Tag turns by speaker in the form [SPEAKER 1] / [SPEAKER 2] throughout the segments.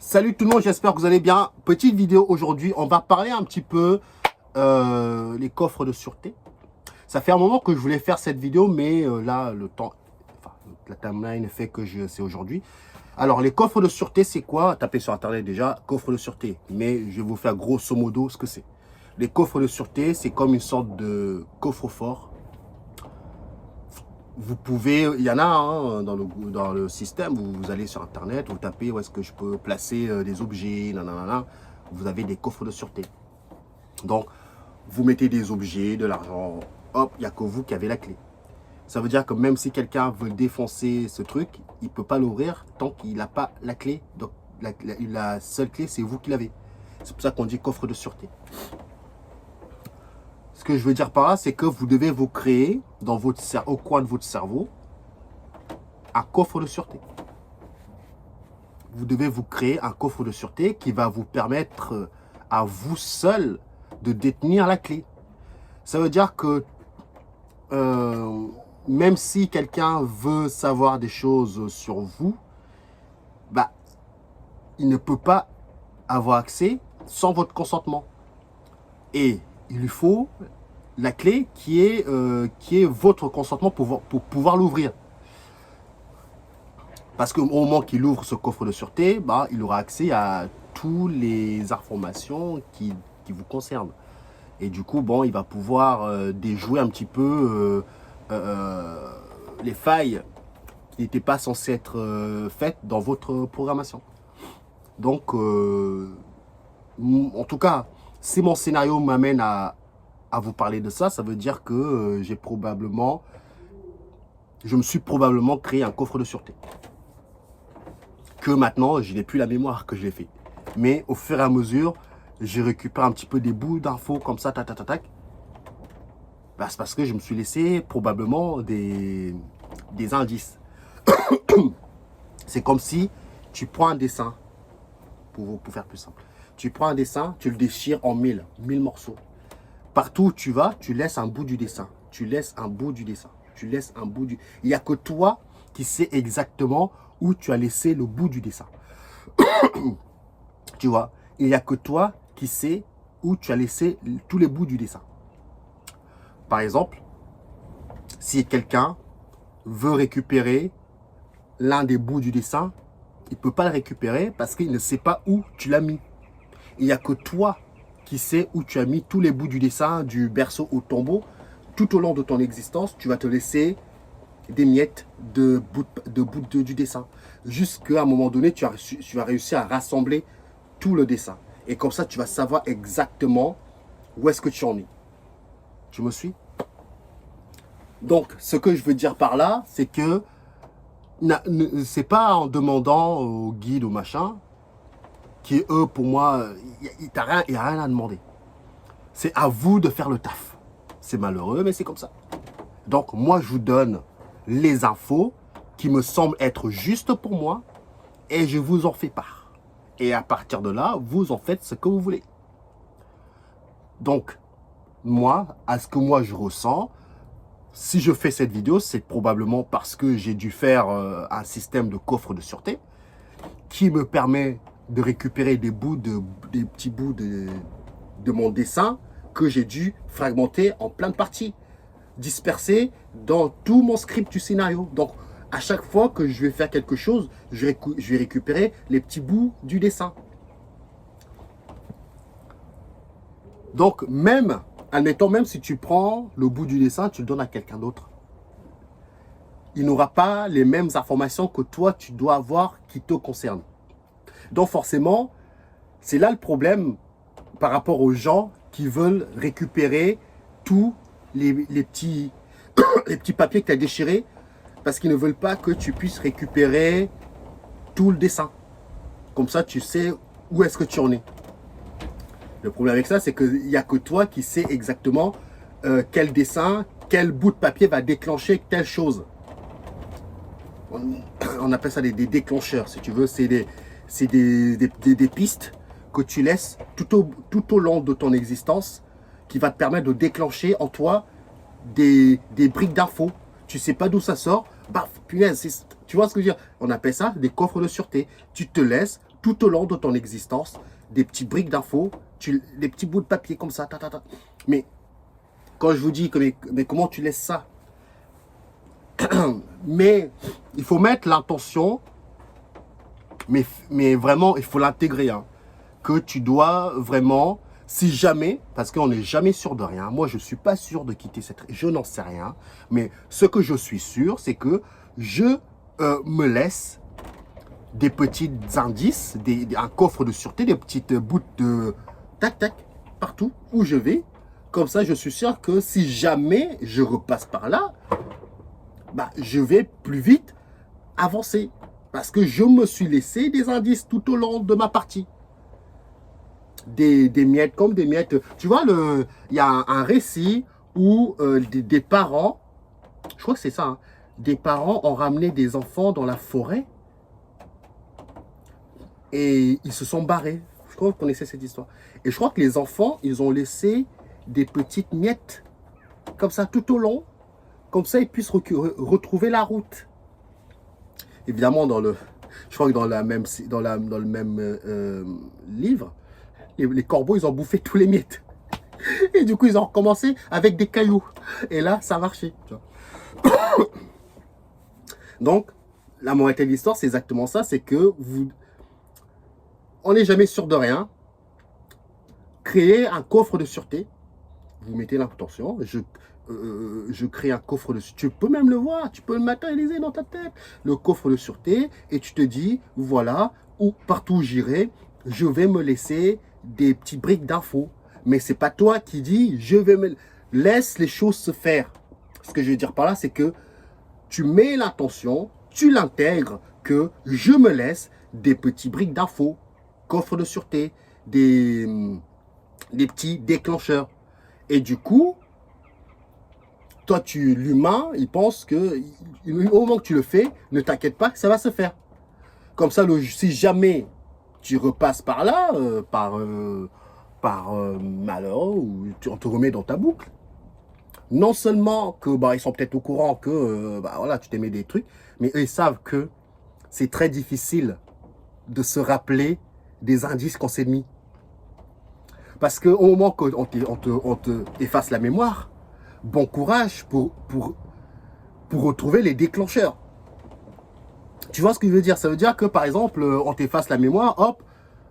[SPEAKER 1] Salut tout le monde, j'espère que vous allez bien. Petite vidéo aujourd'hui, on va parler un petit peu les coffres de sûreté. Ça fait un moment que je voulais faire cette vidéo, mais là, le temps, enfin, la timeline fait que c'est aujourd'hui. Alors, les coffres de sûreté, c'est quoi? Tapez sur Internet déjà, coffre de sûreté. Mais je vais vous faire grosso modo ce que c'est. Les coffres de sûreté, c'est comme une sorte de coffre-fort. Vous pouvez, il y en a hein, dans le système, vous allez sur Internet, vous tapez où est-ce que je peux placer des objets, nanana, vous avez des coffres de sûreté. Donc, vous mettez des objets, de l'argent, hop, il n'y a que vous qui avez la clé. Ça veut dire que même si quelqu'un veut défoncer ce truc, il ne peut pas l'ouvrir tant qu'il n'a pas la clé. Donc, la seule clé, c'est vous qui l'avez. C'est pour ça qu'on dit coffre de sûreté. Ce que je veux dire par là, c'est que vous devez vous créer au coin de votre cerveau un coffre de sûreté. Vous devez vous créer un coffre de sûreté qui va vous permettre à vous seul de détenir la clé. Ça veut dire que même si quelqu'un veut savoir des choses sur vous, bah, il ne peut pas avoir accès sans votre consentement. Et il lui faut la clé qui est votre consentement pour pouvoir l'ouvrir. Parce qu'au moment qu'il ouvre ce coffre de sûreté, bah, il aura accès à toutes les informations qui vous concernent. Et du coup, bon, il va pouvoir déjouer un petit peu les failles qui n'étaient pas censées être faites dans votre programmation. Donc, en tout cas, si mon scénario m'amène à vous parler de ça, ça veut dire que je me suis probablement créé un coffre de sûreté. Que maintenant, je n'ai plus la mémoire que je l'ai fait. Mais au fur et à mesure, je récupère un petit peu des bouts d'infos comme ça, tac, tac, tac, tac. Bah, c'est parce que je me suis laissé probablement des indices. C'est comme si tu prends un dessin, pour faire plus simple. Tu prends un dessin, tu le déchires en 1000 morceaux. Partout où tu vas, tu laisses un bout du dessin. Tu laisses un bout du dessin. Tu laisses un bout du... Il n'y a que toi qui sais exactement où tu as laissé le bout du dessin. Tu vois, il n'y a que toi qui sais où tu as laissé tous les bouts du dessin. Par exemple, si quelqu'un veut récupérer l'un des bouts du dessin, il ne peut pas le récupérer parce qu'il ne sait pas où tu l'as mis. Il n'y a que toi qui sais où tu as mis tous les bouts du dessin, du berceau au tombeau. Tout au long de ton existence, tu vas te laisser des miettes de bouts du dessin. Jusqu'à un moment donné, tu vas réussir à rassembler tout le dessin. Et comme ça, tu vas savoir exactement où est-ce que tu en es. Tu me suis? Donc, ce que je veux dire par là, c'est que c'est pas en demandant aux guides, aux machins, qui eux, pour moi, il n'y a rien à demander. C'est à vous de faire le taf. C'est malheureux, mais c'est comme ça. Donc, moi, je vous donne les infos qui me semblent être justes pour moi et je vous en fais part. Et à partir de là, vous en faites ce que vous voulez. Donc, moi, à ce que moi je ressens, si je fais cette vidéo, c'est probablement parce que j'ai dû faire un système de coffre de sûreté qui me permet de récupérer des petits bouts de mon dessin que j'ai dû fragmenter en plein de parties, disperser dans tout mon script du scénario. Donc, à chaque fois que je vais faire quelque chose, je vais récupérer les petits bouts du dessin. Donc, admettons, même si tu prends le bout du dessin, tu le donnes à quelqu'un d'autre, il n'aura pas les mêmes informations que toi, tu dois avoir qui te concernent. Donc, forcément, c'est là le problème par rapport aux gens qui veulent récupérer tous les petits, les petits papiers que tu as déchirés parce qu'ils ne veulent pas que tu puisses récupérer tout le dessin. Comme ça, tu sais où est-ce que tu en es. Le problème avec ça, c'est qu'il n'y a que toi qui sais exactement quel dessin, quel bout de papier va déclencher telle chose. On appelle ça des déclencheurs, si tu veux. C'est des pistes que tu laisses tout au long de ton existence qui va te permettre de déclencher en toi des briques d'infos. Tu ne sais pas d'où ça sort. Baf, punaise, tu vois ce que je veux dire? On appelle ça des coffres de sûreté. Tu te laisses tout au long de ton existence, des petites briques d'infos, des petits bouts de papier comme ça. Mais quand je vous dis que mais comment tu laisses ça? Mais il faut mettre l'intention, mais vraiment, il faut l'intégrer. Hein, que tu dois vraiment, si jamais, parce qu'on n'est jamais sûr de rien. Moi, je ne suis pas sûr de quitter cette... Je n'en sais rien. Mais ce que je suis sûr, c'est que je me laisse des petits indices, un coffre de sûreté, des petites bouts de tac-tac, partout où je vais. Comme ça, je suis sûr que si jamais je repasse par là, bah, je vais plus vite avancer. Parce que je me suis laissé des indices tout au long de ma partie. Des miettes comme des miettes. Tu vois, il y a un récit où des parents, je crois que c'est ça, hein, des parents ont ramené des enfants dans la forêt et ils se sont barrés. Je crois que vous connaissez cette histoire. Et je crois que les enfants, ils ont laissé des petites miettes comme ça tout au long. Comme ça, ils puissent retrouver la route. Évidemment, je crois que dans le même livre, les corbeaux, ils ont bouffé tous les miettes. Et du coup, ils ont recommencé avec des cailloux. Et là, ça a marché. Tu vois. Donc, la moralité de l'histoire, c'est exactement ça. C'est que on n'est jamais sûr de rien. Créez un coffre de sûreté. Vous mettez l'intention. Je crée un coffre de sûreté. Tu peux même le voir. Tu peux le matérialiser dans ta tête. Le coffre de sûreté. Et tu te dis, voilà, partout où j'irai, je vais me laisser des petites briques d'infos. Mais c'est pas toi qui dis, laisse les choses se faire. Ce que je veux dire par là, c'est que tu mets l'intention, tu l'intègres, que je me laisse des petits briques d'infos, coffre de sûreté, des petits déclencheurs. Et du coup, toi, l'humain, il pense que au moment que tu le fais, ne t'inquiète pas, ça va se faire. Comme ça, si jamais tu repasses par là, par malheur, ou on te remet dans ta boucle, non seulement que ils sont peut-être au courant que voilà, tu t'es mis des trucs, mais eux, ils savent que c'est très difficile de se rappeler des indices qu'on s'est mis. Parce qu'au moment qu'on te efface la mémoire, bon courage pour retrouver les déclencheurs. Tu vois ce que je veux dire? Ça veut dire que, par exemple, on t'efface la mémoire, hop,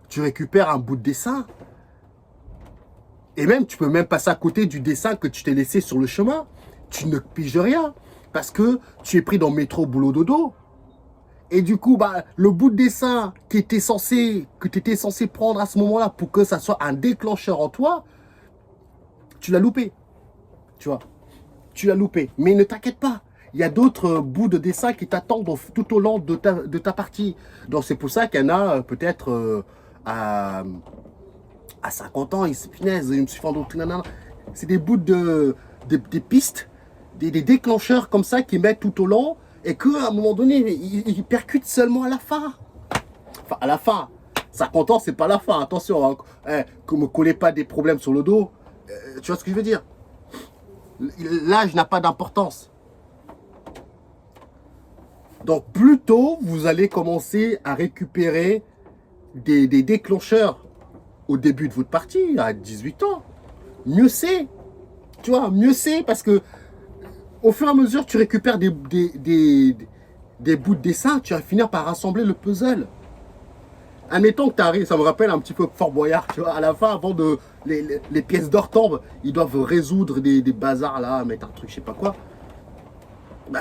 [SPEAKER 1] tu récupères un bout de dessin. Et même, tu peux même passer à côté du dessin que tu t'es laissé sur le chemin. Tu ne piges rien. Parce que tu es pris dans le métro, boulot, dodo. Et du coup, le bout de dessin que tu étais censé prendre à ce moment-là pour que ça soit un déclencheur en toi, tu l'as loupé. Tu vois, tu l'as loupé. Mais ne t'inquiète pas. Il y a d'autres bouts de dessin qui t'attendent tout au long de ta partie. Donc, c'est pour ça qu'il y en a peut-être à 50 ans, punaise, il me suis fait endoctriner. C'est des bouts des pistes, des déclencheurs comme ça qui mettent tout au long et qu'à un moment donné, ils percutent seulement à la fin. Enfin, à la fin. 50 ans, c'est pas la fin. Attention, hein, que me collez pas des problèmes sur le dos. Tu vois ce que je veux dire? L'âge n'a pas d'importance. Donc, plus tôt, vous allez commencer à récupérer des déclencheurs au début de votre partie, à 18 ans, mieux c'est. Tu vois, mieux c'est parce que au fur et à mesure, tu récupères des bouts de dessin, tu vas finir par rassembler le puzzle. Admettons que tu arrives, ça me rappelle un petit peu Fort Boyard, tu vois, à la fin, avant de les pièces d'or tombent, ils doivent résoudre des bazars là, mettre un truc, je sais pas quoi.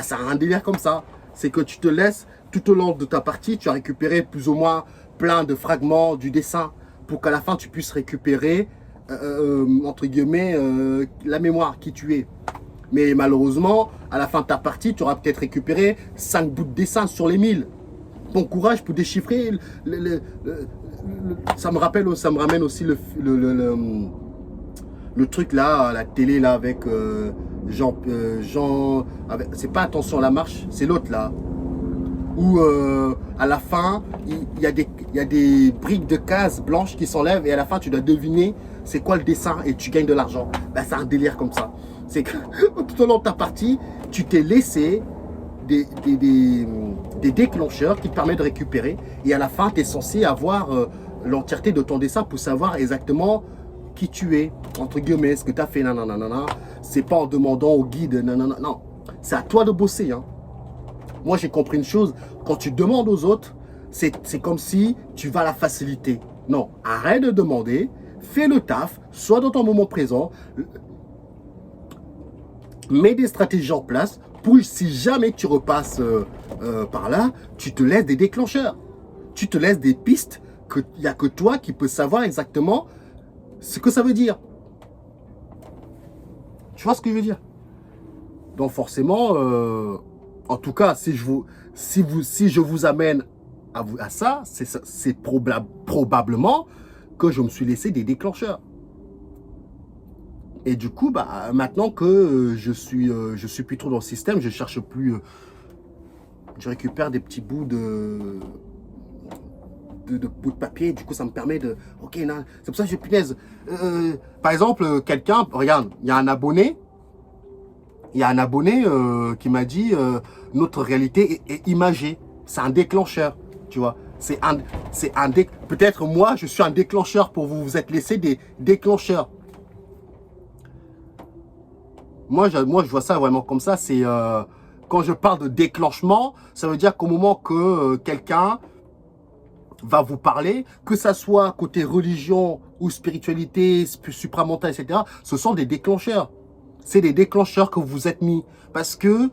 [SPEAKER 1] Ça a un délire comme ça. C'est que tu te laisses, tout au long de ta partie, tu as récupéré plus ou moins plein de fragments du dessin pour qu'à la fin, tu puisses récupérer, entre guillemets, la mémoire qui tu es. Mais malheureusement, à la fin de ta partie, tu auras peut-être récupéré 5 bouts de dessin sur les 1000. Bon courage pour déchiffrer. Ça me ramène aussi le truc là, la télé là avec Jean, c'est pas Attention à la marche, c'est l'autre là. Où à la fin, il y a des briques de cases blanches qui s'enlèvent et à la fin, tu dois deviner c'est quoi le dessin et tu gagnes de l'argent. C'est un délire comme ça. C'est que tout au long de ta partie, tu t'es laissé des des déclencheurs qui te permettent de récupérer. Et à la fin, tu es censé avoir l'entièreté de ton dessin pour savoir exactement qui tu es, entre guillemets, ce que tu as fait, nanana. C'est pas en demandant au guide, nanana. Non, c'est à toi de bosser. Hein. Moi, j'ai compris une chose. Quand tu demandes aux autres, c'est comme si tu vas à la facilité. Non, arrête de demander. Fais le taf. Sois dans ton moment présent. Mets des stratégies en place pour, si jamais tu repasses par là, tu te laisses des déclencheurs. Tu te laisses des pistes qu'il n'y a que toi qui peux savoir exactement ce que ça veut dire. Tu vois ce que je veux dire? Donc forcément, en tout cas, si je vous amène à ça, c'est probablement que je me suis laissé des déclencheurs. Et du coup, bah, maintenant que je suis plus trop dans le système, je cherche plus. Je récupère des petits bouts de bouts de papier. Du coup, ça me permet de. Ok, c'est pour ça que je punaise. Par exemple, quelqu'un, regarde, il y a un abonné. Il y a un abonné qui m'a dit notre réalité est imagée. C'est un déclencheur, tu vois. Peut-être moi, je suis un déclencheur pour vous. Vous êtes laissé des déclencheurs. Moi, je vois ça vraiment comme ça. C'est quand je parle de déclenchement, ça veut dire qu'au moment que quelqu'un va vous parler, que ça soit côté religion ou spiritualité, supramentale, etc., ce sont des déclencheurs. C'est des déclencheurs que vous êtes mis. Parce que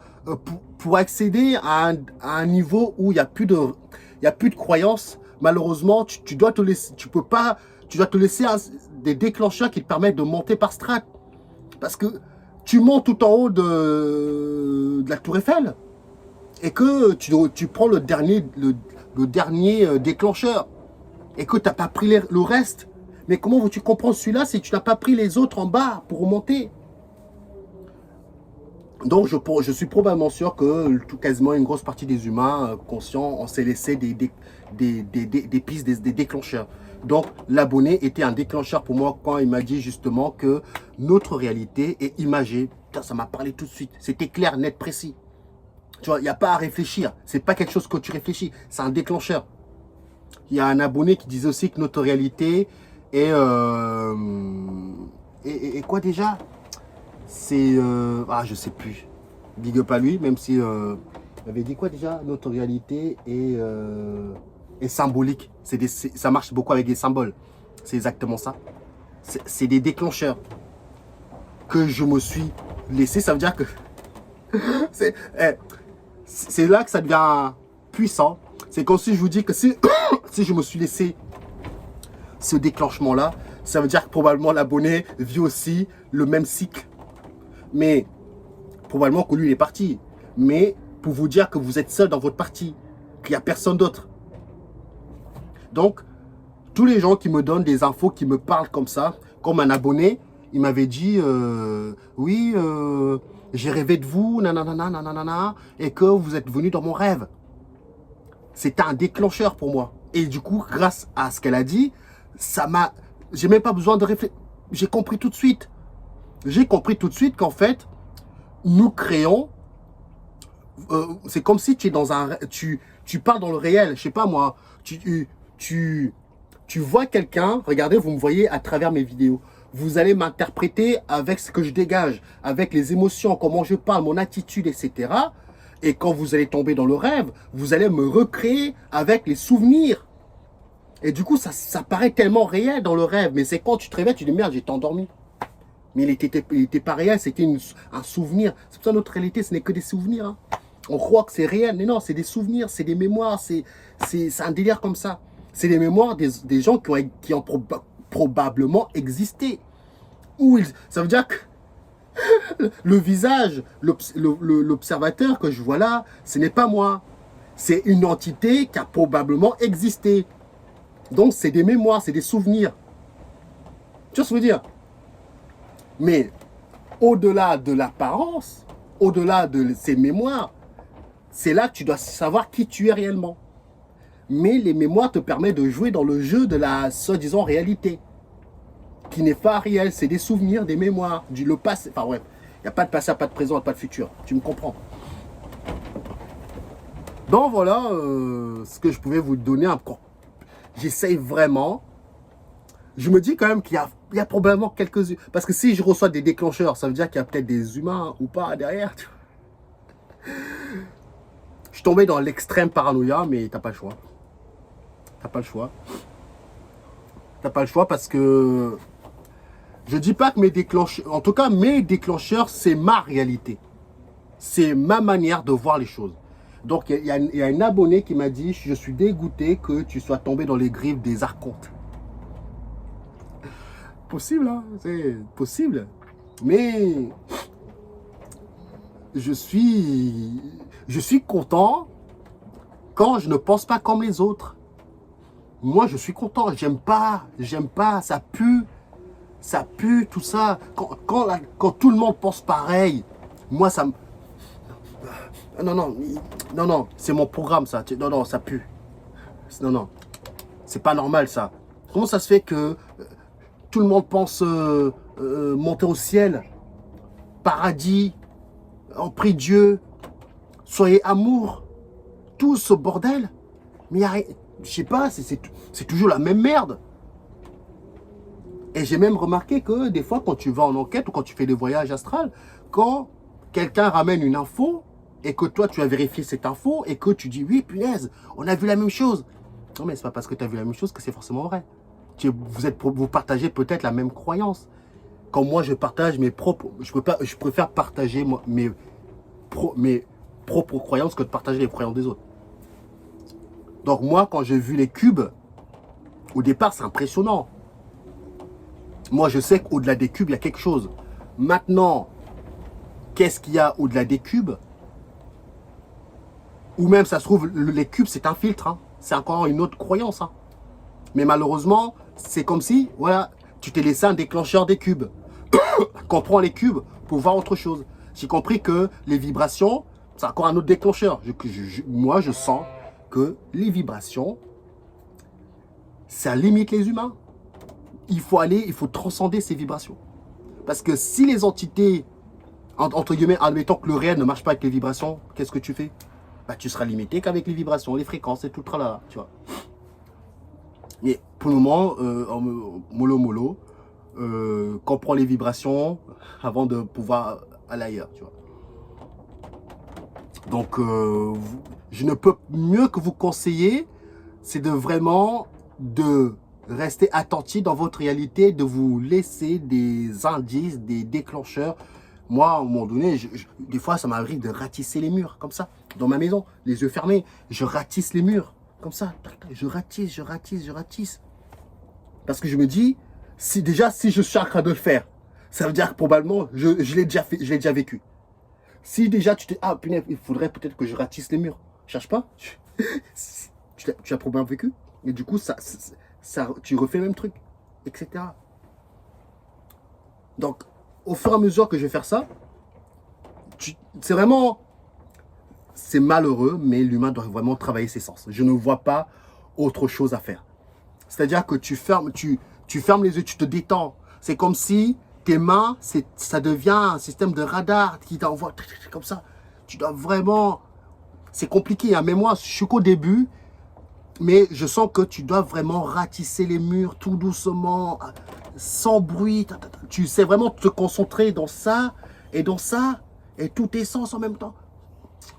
[SPEAKER 1] pour accéder à un niveau où il n'y a plus de croyance, malheureusement, tu dois te laisser, tu dois te laisser des déclencheurs qui te permettent de monter par strat. Parce que tu montes tout en haut de la Tour Eiffel et que tu prends le dernier déclencheur et que tu n'as pas pris le reste. Mais comment veux-tu comprendre celui-là si tu n'as pas pris les autres en bas pour remonter? Donc, je suis probablement sûr que quasiment une grosse partie des humains conscients, on s'est laissé des pistes, des déclencheurs. Donc, l'abonné était un déclencheur pour moi quand il m'a dit justement que notre réalité est imagée. Putain, ça m'a parlé tout de suite. C'était clair, net, précis. Tu vois, il n'y a pas à réfléchir. C'est pas quelque chose que tu réfléchis. C'est un déclencheur. Il y a un abonné qui disait aussi que notre réalité est... et quoi déjà? C'est... ah, je sais plus. Big up à lui, même si... il avait dit quoi déjà? Notre réalité est symbolique. Ça marche beaucoup avec des symboles. C'est exactement ça. C'est des déclencheurs que je me suis laissé. Ça veut dire que... c'est là que ça devient puissant. C'est comme si je vous dis que si, si je me suis laissé ce déclenchement-là, ça veut dire que probablement l'abonné vit aussi le même cycle. Mais probablement que lui, il est parti. Mais pour vous dire que vous êtes seul dans votre partie, qu'il n'y a personne d'autre. Donc, tous les gens qui me donnent des infos, qui me parlent comme ça, comme un abonné, il m'avait dit, oui, j'ai rêvé de vous, nanana, nanana, et que vous êtes venu dans mon rêve. C'était un déclencheur pour moi. Et du coup, grâce à ce qu'elle a dit, ça m'a... J'ai même pas besoin de réfléchir. J'ai compris tout de suite. J'ai compris tout de suite qu'en fait, nous créons... c'est comme si tu es dans un... Tu pars dans le réel. Je sais pas moi. Tu vois quelqu'un. Regardez, vous me voyez à travers mes vidéos. Vous allez m'interpréter avec ce que je dégage, avec les émotions, comment je parle, mon attitude, etc. Et quand vous allez tomber dans le rêve, vous allez me recréer avec les souvenirs. Et du coup, ça paraît tellement réel dans le rêve. Mais c'est quand tu te réveilles, tu dis merde, j'étais endormi. Mais il était pas réel, c'était un souvenir. C'est pour ça que notre réalité, ce n'est que des souvenirs. Hein. On croit que c'est réel, mais non, c'est des souvenirs, c'est des mémoires, c'est un délire comme ça. C'est les mémoires des gens qui ont probablement existé. Ça veut dire que le visage, l'observateur que je vois là, ce n'est pas moi. C'est une entité qui a probablement existé. Donc, c'est des mémoires, c'est des souvenirs. Tu vois ce que je veux dire? Mais au-delà de l'apparence, au-delà de ces mémoires, c'est là que tu dois savoir qui tu es réellement. Mais les mémoires te permettent de jouer dans le jeu de la soi-disant réalité, qui n'est pas réelle. C'est des souvenirs, des mémoires, le passé. Enfin bref, il n'y a pas de passé, pas de présent, pas de futur. Tu me comprends? Donc voilà ce que je pouvais vous donner encore. J'essaye vraiment. Je me dis quand même qu'il y a probablement quelques... Parce que si je reçois des déclencheurs, ça veut dire qu'il y a peut-être des humains ou pas derrière. Je suis tombé dans l'extrême paranoïa, mais t'as pas le choix. T'as pas le choix. T'as pas le choix parce que... Je dis pas que mes déclencheurs... En tout cas, mes déclencheurs, c'est ma réalité. C'est ma manière de voir les choses. Donc, il y a un abonné qui m'a dit « Je suis dégoûté que tu sois tombé dans les griffes des archontes. » Possible, hein, c'est possible. Mais je suis content quand je ne pense pas comme les autres. Moi, je suis content. J'aime pas, ça pue, tout ça. Quand tout le monde pense pareil, moi, ça me... Non, c'est mon programme, ça. Non, ça pue. Non, c'est pas normal, ça. Comment ça se fait que tout le monde pense monter au ciel, paradis, en prie Dieu, soyez amour, tout ce bordel. Mais je sais pas, c'est toujours la même merde. Et j'ai même remarqué que des fois, quand tu vas en enquête ou quand tu fais des voyages astrales, quand quelqu'un ramène une info et que toi, tu as vérifié cette info et que tu dis, oui, punaise, on a vu la même chose. Non, mais c'est pas parce que tu as vu la même chose que c'est forcément vrai. Vous partagez peut-être la même croyance. Quand moi, je partage mes propres... Je préfère partager mes propres croyances que de partager les croyances des autres. Donc moi, quand j'ai vu les cubes, au départ, c'est impressionnant. Moi, je sais qu'au-delà des cubes, il y a quelque chose. Maintenant, qu'est-ce qu'il y a au-delà des cubes? Ou même, ça se trouve, les cubes, c'est un filtre. Hein. C'est encore une autre croyance. Hein. Mais malheureusement, c'est comme si, voilà, tu t'es laissé un déclencheur des cubes. Comprends les cubes pour voir autre chose. J'ai compris que les vibrations, c'est encore un autre déclencheur. Moi, je sens que les vibrations, ça limite les humains. Il faut transcender ces vibrations. Parce que si les entités, entre guillemets, admettons que le réel ne marche pas avec les vibrations, qu'est-ce que tu fais? Bah, tu seras limité qu'avec les vibrations, les fréquences et tout le tralala, tu vois. Mais pour le moment, mollo, comprends les vibrations avant de pouvoir aller ailleurs, tu vois. Donc, je ne peux mieux que vous conseiller, c'est de vraiment rester attentif dans votre réalité, de vous laisser des indices, des déclencheurs. Moi, à un moment donné, des fois, ça m'arrive de ratisser les murs, comme ça, dans ma maison, les yeux fermés. Je ratisse les murs, comme ça. Je ratisse. Parce que je me dis, si je suis en train de le faire, ça veut dire que probablement, je l'ai déjà fait, je l'ai déjà vécu. Si déjà tu te dis, ah punaise, il faudrait peut-être que je ratisse les murs. Cherche pas. Tu as probablement vécu. Et du coup, tu refais le même truc, etc. Donc, au fur et à mesure que je vais faire ça, c'est vraiment... C'est malheureux, mais l'humain doit vraiment travailler ses sens. Je ne vois pas autre chose à faire. C'est-à-dire que tu fermes les yeux, tu te détends. C'est comme si tes mains, ça devient un système de radar qui t'envoie comme ça. Tu dois vraiment... C'est compliqué, hein. Mais moi, je suis qu'au début, mais je sens que tu dois vraiment ratisser les murs tout doucement, sans bruit. Tu sais vraiment te concentrer dans ça et tous tes sens en même temps.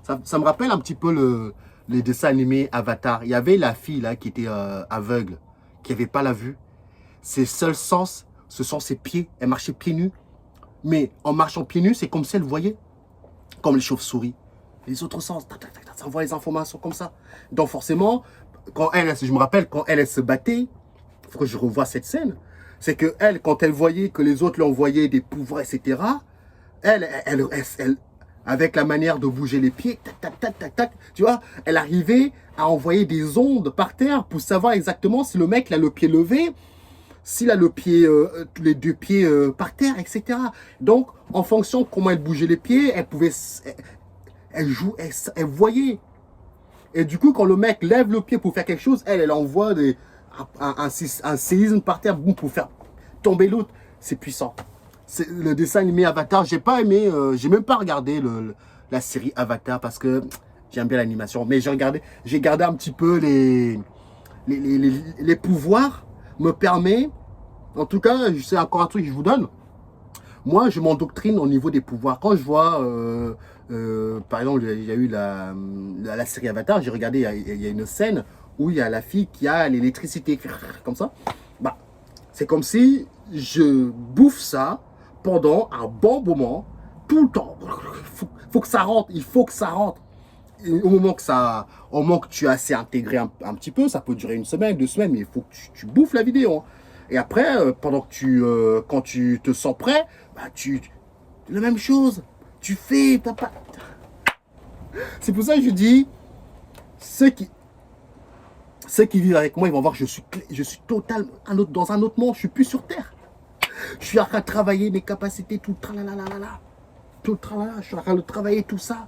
[SPEAKER 1] Ça me rappelle un petit peu les dessins animés Avatar. Il y avait la fille là qui était aveugle, qui n'avait pas la vue. Ses seuls sens, ce sont ses pieds. Elle marchait pieds nus. Mais en marchant pieds nus, c'est comme si elle voyait. Comme les chauves-souris. Les autres sens, ça envoie les informations comme ça. Donc forcément, je me rappelle, quand elle se battait, il faut que je revoie cette scène. C'est que elle, quand elle voyait que les autres lui envoyaient des pouvoirs, etc., elle, avec la manière de bouger les pieds, tu vois, elle arrivait à envoyer des ondes par terre pour savoir exactement si le mec a le pied levé, s'il a le pied, les deux pieds par terre, etc. Donc, en fonction de comment elle bougeait les pieds, elle voyait. Et du coup, quand le mec lève le pied pour faire quelque chose, elle envoie un séisme par terre pour faire tomber l'autre. C'est puissant. Le dessin animé Avatar, j'ai pas aimé, j'ai même pas regardé la série Avatar parce que J'aime bien l'animation. Mais j'ai gardé un petit peu les pouvoirs me permet, en tout cas, c'est encore un truc que je vous donne. Moi, je m'endoctrine au niveau des pouvoirs. Quand je vois, par exemple, il y a eu la série Avatar, j'ai regardé, il y a une scène où il y a la fille qui a l'électricité, comme ça. Bah, c'est comme si je bouffe ça pendant un bon moment, tout le temps. Faut que ça rentre, il faut que ça rentre. Et au moment que tu as assez intégré un petit peu, ça peut durer une semaine, 2 semaines, mais il faut que tu bouffes la vidéo. Hein. Et après, pendant que quand tu te sens prêt, bah la même chose. Tu fais, t'as pas. C'est pour ça que je dis, ceux qui vivent avec moi, ils vont voir que je suis totalement dans un autre monde. Je suis plus sur Terre. Je suis en train de travailler mes capacités, tout le tralala, tout le tralala. Je suis en train de travailler tout ça.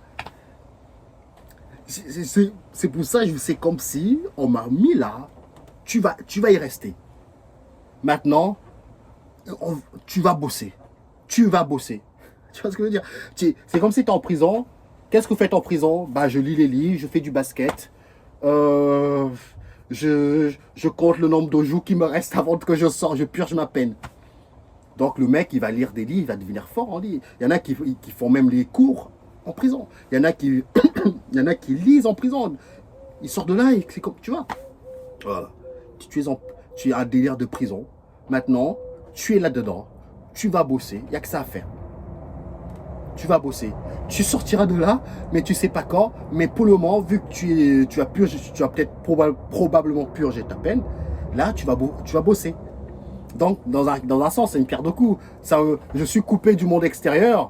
[SPEAKER 1] C'est pour ça que c'est comme si on m'a mis là. Tu vas y rester. Maintenant, tu vas bosser. Tu vas bosser. Tu vois ce que je veux dire? C'est comme si tu es en prison. Qu'est-ce que vous faites en prison? Bah, je lis les livres, je fais du basket. Je compte le nombre de jours qui me reste avant que je sorte. Je purge ma peine. Donc, le mec, il va lire des livres, il va devenir fort en livre. Il y en a qui font même les cours en prison. Il y en a qui, il y en a qui lisent en prison. Ils sortent de là et c'est comme, tu vois. Voilà. Tu es un délire de prison. Maintenant, tu es là-dedans. Tu vas bosser. Il n'y a que ça à faire. Tu vas bosser. Tu sortiras de là, mais tu ne sais pas quand. Mais pour le moment, vu que tu as peut-être probablement purgé ta peine, là, tu vas bosser. Donc, dans un sens, c'est une pierre de coups. Je suis coupé du monde extérieur.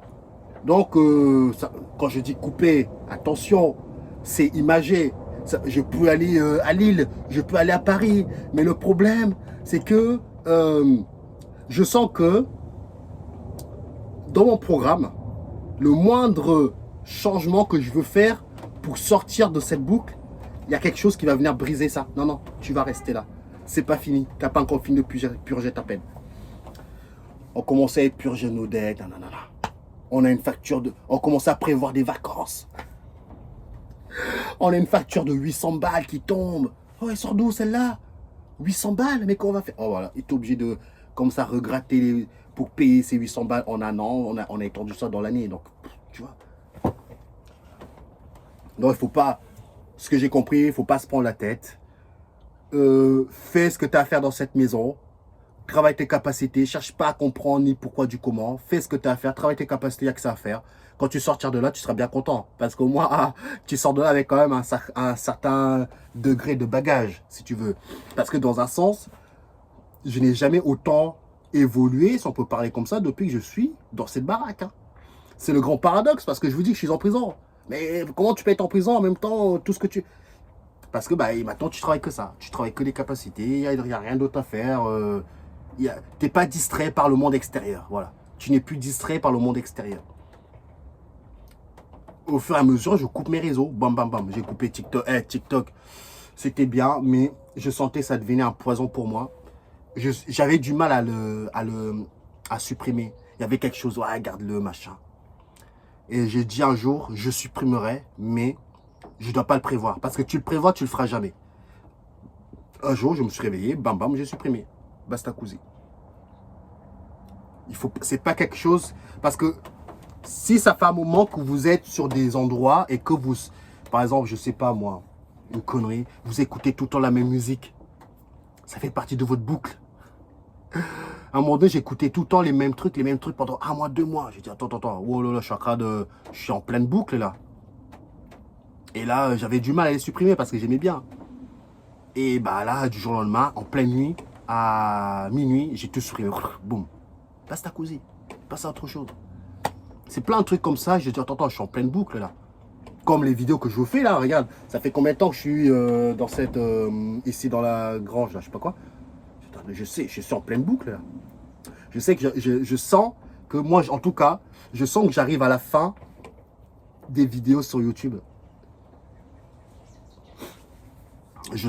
[SPEAKER 1] Donc, quand je dis coupé, attention, c'est imagé. Je peux aller à Lille, je peux aller à Paris. Mais le problème, c'est que je sens que dans mon programme, le moindre changement que je veux faire pour sortir de cette boucle, il y a quelque chose qui va venir briser ça. Non, non, tu vas rester là. C'est pas fini. Tu n'as pas encore fini de purger ta peine. On commençait à purger nos dettes. Non, non, non. On a une facture on commence à prévoir des vacances. On a une facture de 800 balles qui tombe. Oh, elle sort d'où celle-là? 800 balles, mais qu'on va faire? Oh voilà, il est obligé de, comme ça, regratter pour payer ces 800 balles en un an. On a étendu ça dans l'année, donc, tu vois. Donc, il faut pas, ce que j'ai compris, il ne faut pas se prendre la tête. Fais ce que tu as à faire dans cette maison. Travaille tes capacités, cherche pas à comprendre ni pourquoi du comment. Fais ce que tu as à faire, travaille tes capacités, il n'y a que ça à faire. Quand tu sortiras de là, tu seras bien content. Parce qu'au moins, tu sors de là avec quand même un certain degré de bagage, si tu veux. Parce que dans un sens, je n'ai jamais autant évolué, si on peut parler comme ça, depuis que je suis dans cette baraque. Hein. C'est le grand paradoxe, parce que je vous dis que je suis en prison. Mais comment tu peux être en prison en même temps, tout ce que tu... Parce que bah, maintenant, tu travailles que ça. Tu travailles que les capacités, il n'y a rien d'autre à faire. Tu n'es pas distrait par le monde extérieur. Voilà. Tu n'es plus distrait par le monde extérieur. Au fur et à mesure, je coupe mes réseaux. Bam, bam, bam. J'ai coupé TikTok. TikTok, c'était bien, mais je sentais que ça devenait un poison pour moi. J'avais du mal à supprimer. Il y avait quelque chose, ouais, garde-le, machin. Et j'ai dit un jour, je supprimerai, mais je ne dois pas le prévoir. Parce que tu le prévois, tu ne le feras jamais. Un jour, je me suis réveillé, bam, bam, j'ai supprimé. Basta così. C'est pas quelque chose, parce que si ça fait un moment que vous êtes sur des endroits et que vous, par exemple, je sais pas moi, une connerie, vous écoutez tout le temps la même musique, ça fait partie de votre boucle. À un moment donné, j'écoutais tout le temps les mêmes trucs pendant 1 mois, 2 mois. J'ai dit, attends, oh là là, je suis en pleine boucle là. Et là, j'avais du mal à les supprimer parce que j'aimais bien. Et bah là, du jour au lendemain, en pleine nuit, à minuit, j'ai tout supprimé. Boum. Basta così. Passe à autre chose. C'est plein de trucs comme ça. J'ai dit, attends, je suis en pleine boucle là. Comme les vidéos que je vous fais là, regarde. Ça fait combien de temps que je suis dans cette... ici dans la grange là, je sais pas quoi. Je sais, je suis en pleine boucle là. Je sais que je sens que moi, en tout cas, je sens que j'arrive à la fin des vidéos sur YouTube. Je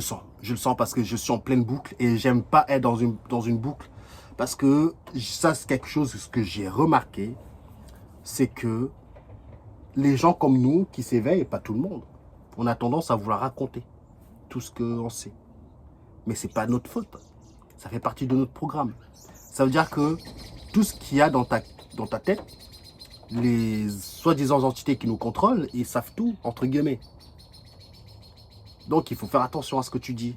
[SPEAKER 1] le sens parce que je suis en pleine boucle et j'aime pas être dans une boucle parce que ça c'est quelque chose que j'ai remarqué, c'est que les gens comme nous qui s'éveillent, pas tout le monde, on a tendance à vouloir raconter tout ce qu'on sait. Mais ce n'est pas notre faute. Ça fait partie de notre programme. Ça veut dire que tout ce qu'il y a dans ta tête, les soi-disant entités qui nous contrôlent, ils savent tout, entre guillemets. Donc, il faut faire attention à ce que tu dis.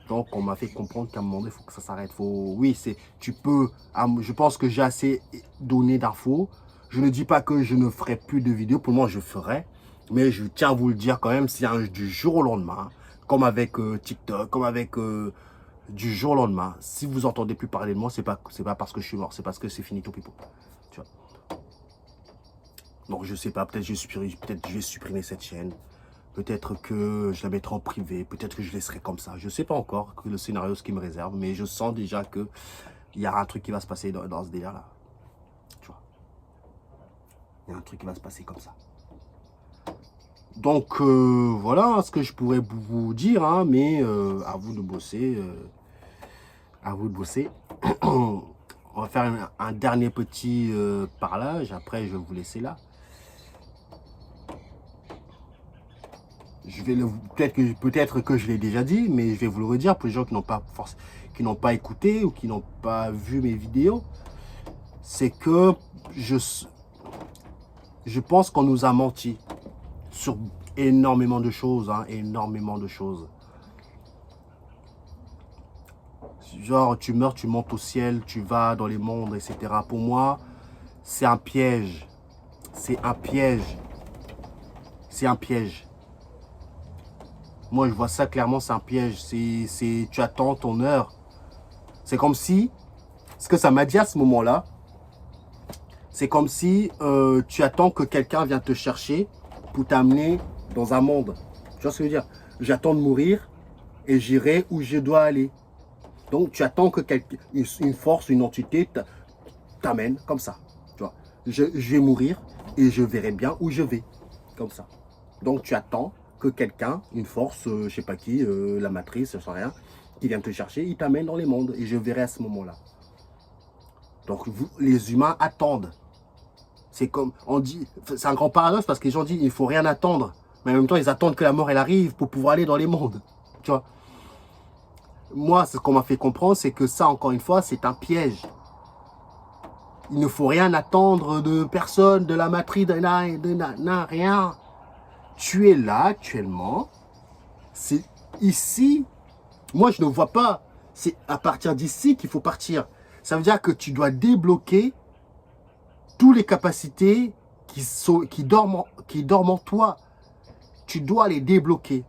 [SPEAKER 1] Donc, on m'a fait comprendre qu'à un moment donné, il faut que ça s'arrête. Oui, tu peux. Je pense que j'ai assez donné d'infos. Je ne dis pas que je ne ferai plus de vidéos. Pour moi, je ferai. Mais je tiens à vous le dire quand même, c'est du jour au lendemain. Comme avec TikTok, comme avec du jour au lendemain. Si vous entendez plus parler de moi, c'est pas parce que je suis mort. C'est parce que c'est fini tout pipo. Tu vois. Donc, je sais pas. Peut-être je vais supprimer cette chaîne. Peut-être que je la mettrai en privé, peut-être que je laisserai comme ça. Je ne sais pas encore le scénario, ce qui me réserve, mais je sens déjà qu'il y a un truc qui va se passer dans ce délire-là. Tu vois. Il y a un truc qui va se passer comme ça. Donc, voilà ce que je pourrais vous dire, hein, mais à vous de bosser. À vous de bosser. On va faire un dernier petit parlage, après je vais vous laisser là. Peut-être que je l'ai déjà dit, mais je vais vous le redire pour les gens qui n'ont pas écouté ou qui n'ont pas vu mes vidéos. C'est que je pense qu'on nous a menti sur énormément de choses, hein, énormément de choses. Genre, tu meurs, tu montes au ciel, tu vas dans les mondes, etc. Pour moi, c'est un piège. C'est un piège. C'est un piège. Moi, je vois ça clairement, c'est un piège. Tu attends ton heure. C'est comme si, ce que ça m'a dit à ce moment-là, c'est comme si tu attends que quelqu'un vienne te chercher pour t'amener dans un monde. Tu vois ce que je veux dire? J'attends de mourir et j'irai où je dois aller. Donc, tu attends que une force, une entité t'amène comme ça. Tu vois? Je vais mourir et je verrai bien où je vais. Comme ça. Donc, tu attends que quelqu'un, une force, je sais pas qui, la matrice, je sais rien, qui vient te chercher, il t'amène dans les mondes et je verrai à ce moment-là. Donc les humains attendent. C'est comme on dit, c'est un grand paradoxe parce que les gens disent il faut rien attendre, mais en même temps ils attendent que la mort elle arrive pour pouvoir aller dans les mondes. Tu vois. Moi, ce qu'on m'a fait comprendre, c'est que ça, encore une fois, c'est un piège. Il ne faut rien attendre de personne, de la matrice, rien. Tu es là actuellement, c'est ici. Moi, je ne vois pas. C'est à partir d'ici qu'il faut partir. Ça veut dire que tu dois débloquer toutes les capacités qui dorment en toi. Tu dois les débloquer.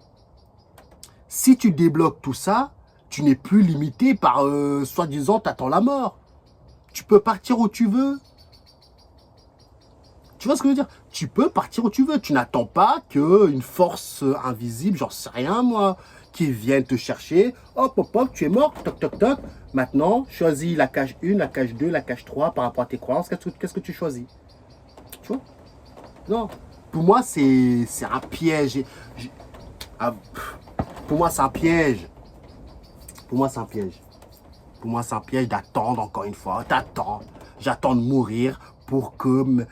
[SPEAKER 1] Si tu débloques tout ça, tu n'es plus limité par, soi-disant, t'attends la mort. Tu peux partir où tu veux. Tu vois ce que je veux dire? Tu peux partir où tu veux. Tu n'attends pas qu'une force invisible, j'en sais rien moi, qui vienne te chercher. Hop, hop, hop, tu es mort. Toc, toc, toc. Maintenant, choisis la cage 1, la cage 2, la cage 3 par rapport à tes croyances. Qu'est-ce que tu choisis? Tu vois? Non. Pour moi, c'est un piège. Pour moi, c'est un piège. Pour moi, c'est un piège. Pour moi, c'est un piège d'attendre encore une fois. T'attends. J'attends de mourir pour que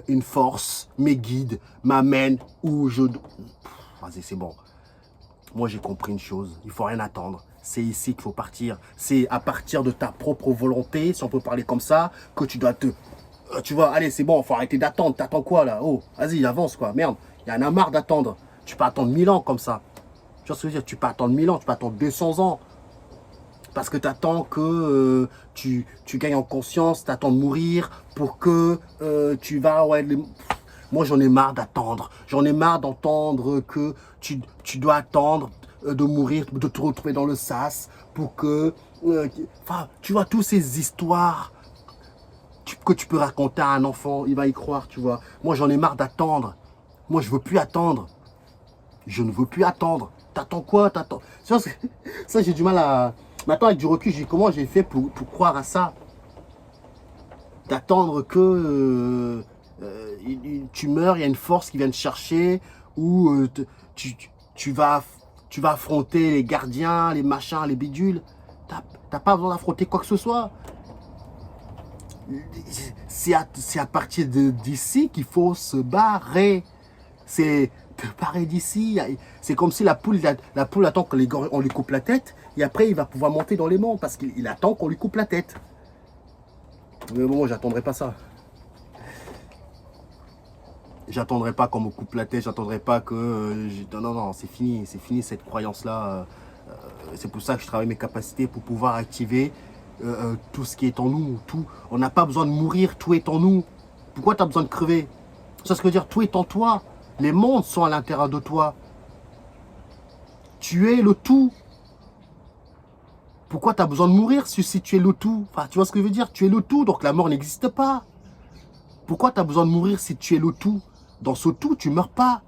[SPEAKER 1] une force, mes guides, m'amène où je... Vas-y, c'est bon. Moi, j'ai compris une chose. Il ne faut rien attendre. C'est ici qu'il faut partir. C'est à partir de ta propre volonté, si on peut parler comme ça, que tu dois te... Tu vois, allez, c'est bon, il faut arrêter d'attendre. T'attends quoi, là? Oh, vas-y, avance, quoi. Merde, il y en a marre d'attendre. Tu peux attendre 1000 ans comme ça. Tu vois ce que je veux dire? Tu peux attendre 1000 ans, tu peux attendre 200 ans. Parce que tu attends que tu gagnes en conscience, tu attends de mourir pour que tu vas... Ouais, Moi, j'en ai marre d'attendre. J'en ai marre d'entendre que tu dois attendre de mourir, de te retrouver dans le sas pour que... Enfin, tu vois, toutes ces histoires que tu peux raconter à un enfant, il va y croire, tu vois. Moi, j'en ai marre d'attendre. Moi, je veux plus attendre. Je ne veux plus attendre. T'attends quoi? T'attends... Ça, j'ai du mal à... Maintenant, avec du recul, je dis comment j'ai fait pour croire à ça. D'attendre que tu meurs, il y a une force qui vient te chercher, ou tu vas affronter les gardiens, les machins, les bidules. T'as pas besoin d'affronter quoi que ce soit. C'est à partir d'ici qu'il faut se barrer. C'est te barrer d'ici. C'est comme si la poule attend qu'on lui coupe la tête et après il va pouvoir monter dans les monts parce qu'il attend qu'on lui coupe la tête. Mais bon, moi j'attendrai pas ça. J'attendrai pas qu'on me coupe la tête, j'attendrai pas que... non, c'est fini cette croyance-là. C'est pour ça que je travaille mes capacités pour pouvoir activer tout ce qui est en nous. Tout. On n'a pas besoin de mourir, tout est en nous. Pourquoi tu as besoin de crever? Ça veut dire tout est en toi. Les mondes sont à l'intérieur de toi. Tu es le tout. Pourquoi tu as besoin de mourir si tu es le tout? Enfin, tu vois ce que je veux dire? Tu es le tout, donc la mort n'existe pas. Pourquoi tu as besoin de mourir si tu es le tout? Dans ce tout, tu ne meurs pas.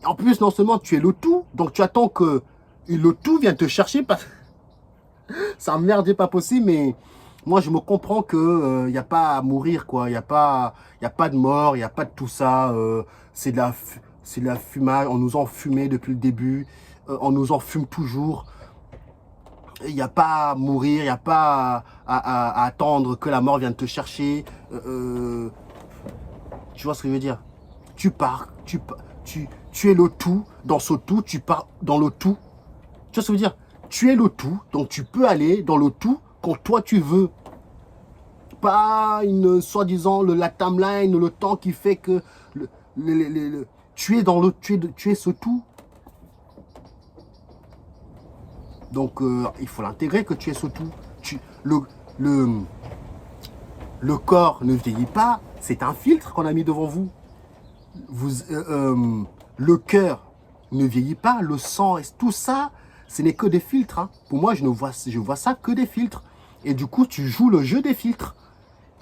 [SPEAKER 1] En plus, non seulement tu es le tout, donc tu attends que le tout vienne te chercher. Ça merde n'est pas possible, mais moi je me comprends que y a pas à mourir, quoi. Il n'y a pas de mort, il n'y a pas de tout ça. C'est de la fumage. On nous en fumait depuis le début. On nous en fume toujours. Il n'y a pas à mourir, il n'y a pas à attendre que la mort vienne te chercher. Tu vois ce que je veux dire? Tu pars, tu es le tout. Dans ce tout, tu pars dans le tout. Tu vois ce que je veux dire? Tu es le tout, donc tu peux aller dans le tout quand toi tu veux. Pas une soi-disant la timeline, le temps qui fait que tu es dans le tu es ce tout. Donc il faut l'intégrer que tu es ce tout. Le corps ne vieillit pas, c'est un filtre qu'on a mis devant vous. Le cœur ne vieillit pas, le sang, tout ça, ce n'est que des filtres. Hein. Pour moi, je vois ça que des filtres. Et du coup, tu joues le jeu des filtres.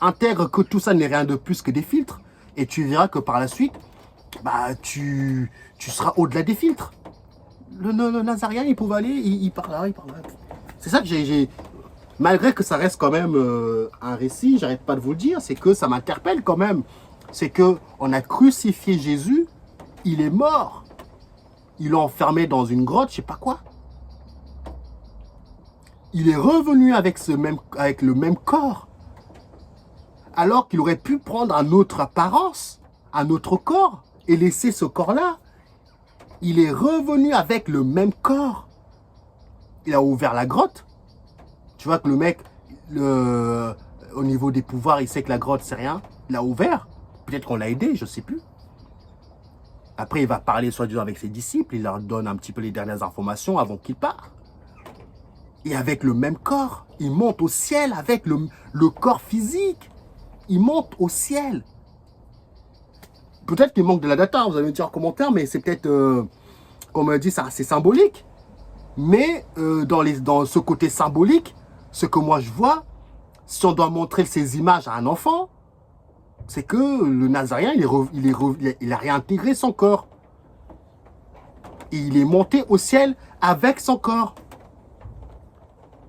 [SPEAKER 1] Intègre que tout ça n'est rien de plus que des filtres. Et tu verras que par la suite, bah, tu seras au-delà des filtres. Le Nazarien, il pouvait aller, il parle là, il parle là. C'est ça que j'ai... Malgré que ça reste quand même un récit, j'arrête pas de vous le dire, c'est que ça m'interpelle quand même. C'est que on a crucifié Jésus, il est mort. Ils l'ont enfermé dans une grotte, je sais pas quoi. Il est revenu avec le même corps. Alors qu'il aurait pu prendre une autre apparence, un autre corps, et laisser ce corps-là. Il est revenu avec le même corps. Il a ouvert la grotte. Tu vois que le mec, au niveau des pouvoirs, il sait que la grotte, c'est rien. Il l'a ouvert. Peut-être qu'on l'a aidé, je ne sais plus. Après, il va parler soi-disant avec ses disciples. Il leur donne un petit peu les dernières informations avant qu'il parte. Et avec le même corps, il monte au ciel avec le corps physique. Il monte au ciel. Peut-être qu'il manque de la data, vous allez me dire en commentaire, mais c'est peut-être, comme on a dit, c'est symbolique. Mais dans ce côté symbolique, ce que moi je vois, si on doit montrer ces images à un enfant, c'est que le Nazarien, il a réintégré son corps. Et il est monté au ciel avec son corps.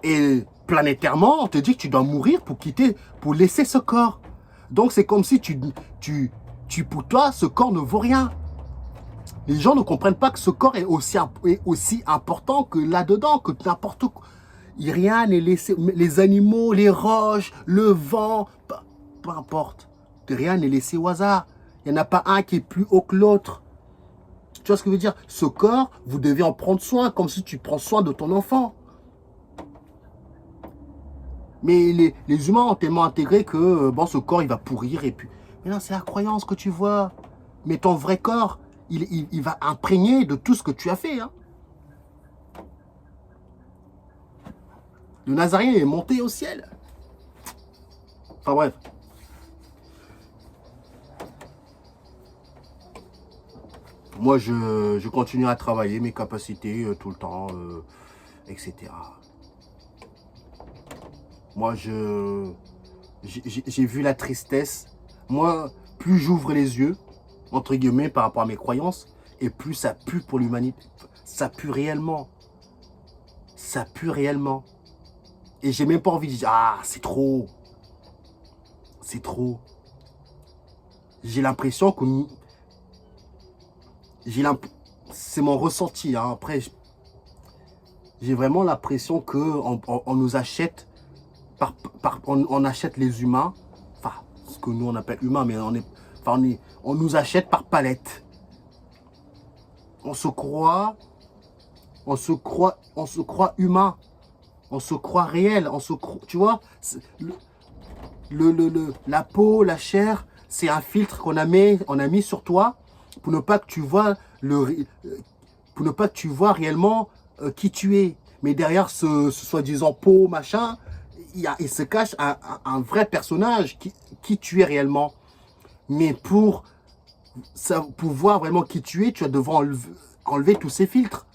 [SPEAKER 1] Et planétairement, on te dit que tu dois mourir pour laisser ce corps. Donc c'est comme si pour toi, ce corps ne vaut rien. Les gens ne comprennent pas que ce corps est aussi important que là-dedans, que n'importe quoi. Rien n'est laissé, les animaux, les roches, le vent, peu importe. Rien n'est laissé au hasard. Il n'y en a pas un qui est plus haut que l'autre. Tu vois ce que je veux dire? Ce corps, vous devez en prendre soin, comme si tu prends soin de ton enfant. Mais les humains ont tellement intégré que bon, ce corps, il va pourrir. Et puis... Mais non, c'est la croyance que tu vois. Mais ton vrai corps, il va imprégner de tout ce que tu as fait. Hein. Le Nazarien est monté au ciel. Enfin bref. Moi, je continue à travailler mes capacités tout le temps, etc. Moi, j'ai vu la tristesse. Moi, plus j'ouvre les yeux, entre guillemets, par rapport à mes croyances, et plus ça pue pour l'humanité. Ça pue réellement. Ça pue réellement. Et j'ai même pas envie de dire, ah, c'est trop. C'est trop. J'ai l'impression que nous... C'est mon ressenti. Hein. Après, j'ai vraiment l'impression qu'on on nous achète, on achète les humains, enfin, ce que nous on appelle humains, mais on nous achète par palette. on se croit, on se croit humain, on se croit réel, on se croit, tu vois, la peau, la chair, c'est un filtre on a mis sur toi pour ne pas que tu vois pour ne pas que tu vois réellement qui tu es. Mais derrière ce soi-disant peau, machin, il se cache un vrai personnage qui tu es réellement. Mais pour voir vraiment qui tu es, tu vas devoir enlever tous ces filtres.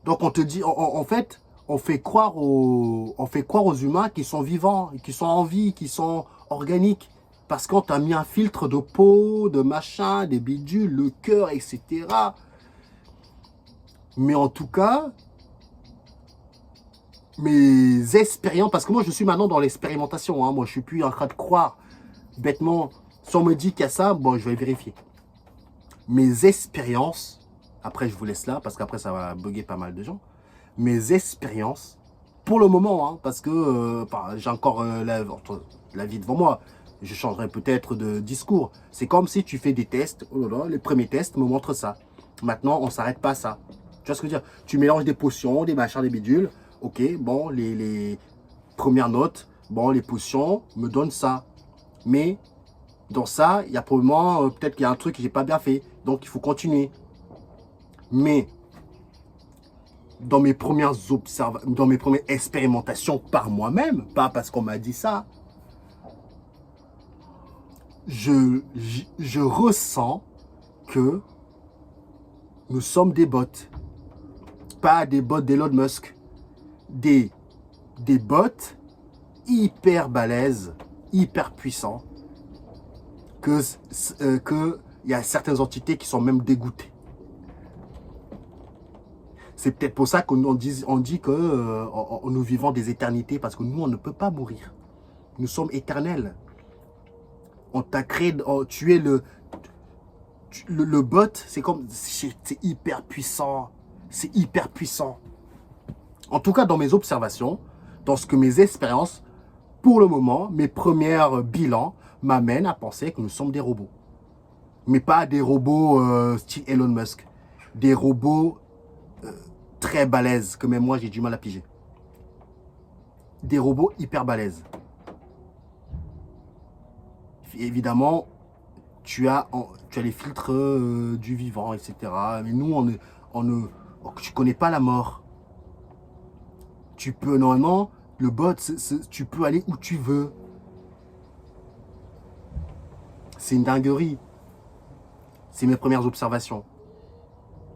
[SPEAKER 1] Donc on te dit, en fait, on fait croire aux humains qui sont vivants, qui sont en vie, qui sont organiques. Parce qu'on t'a mis un filtre de peau, de machin, des bidules, le cœur, etc. Mais en tout cas, mes expériences, parce que moi je suis maintenant dans l'expérimentation, hein, moi je suis plus en train de croire bêtement, si on me dit qu'il y a ça, bon je vais vérifier. Mes expériences, après je vous laisse là, parce qu'après ça va bugger pas mal de gens, mes expériences, pour le moment, hein, parce que j'ai encore la vie devant moi, je changerai peut-être de discours. C'est comme si tu fais des tests, oh là là, les premiers tests me montrent ça. Maintenant, on ne s'arrête pas à ça. Tu vois ce que je veux dire? Tu mélanges des potions, des machins, des bidules. Ok, bon, les premières notes, bon, les potions me donnent ça. Mais dans ça, il y a probablement, peut-être qu'il y a un truc que j'ai pas bien fait. Donc, il faut continuer. Mais dans mes premières expérimentations par moi-même, pas parce qu'on m'a dit ça, je ressens que nous sommes des bots. Pas des bots d'Elon Musk. Des bots hyper balèzes, hyper puissants, que y a certaines entités qui sont même dégoûtées. C'est peut-être pour ça qu'on dit que nous vivons des éternités, parce que nous, on ne peut pas mourir. Nous sommes éternels. On t'a créé, tu es le bot, c'est hyper puissant. C'est hyper puissant. En tout cas, dans mes observations, dans ce que mes expériences, pour le moment, mes premiers bilans m'amènent à penser que nous sommes des robots. Mais pas des robots style Elon Musk. Des robots très balèzes, que même moi, j'ai du mal à piger. Des robots hyper balèzes. Évidemment, tu as les filtres du vivant, etc. Mais nous, tu connais pas la mort. Tu peux, normalement, le bot, tu peux aller où tu veux. C'est une dinguerie. C'est mes premières observations.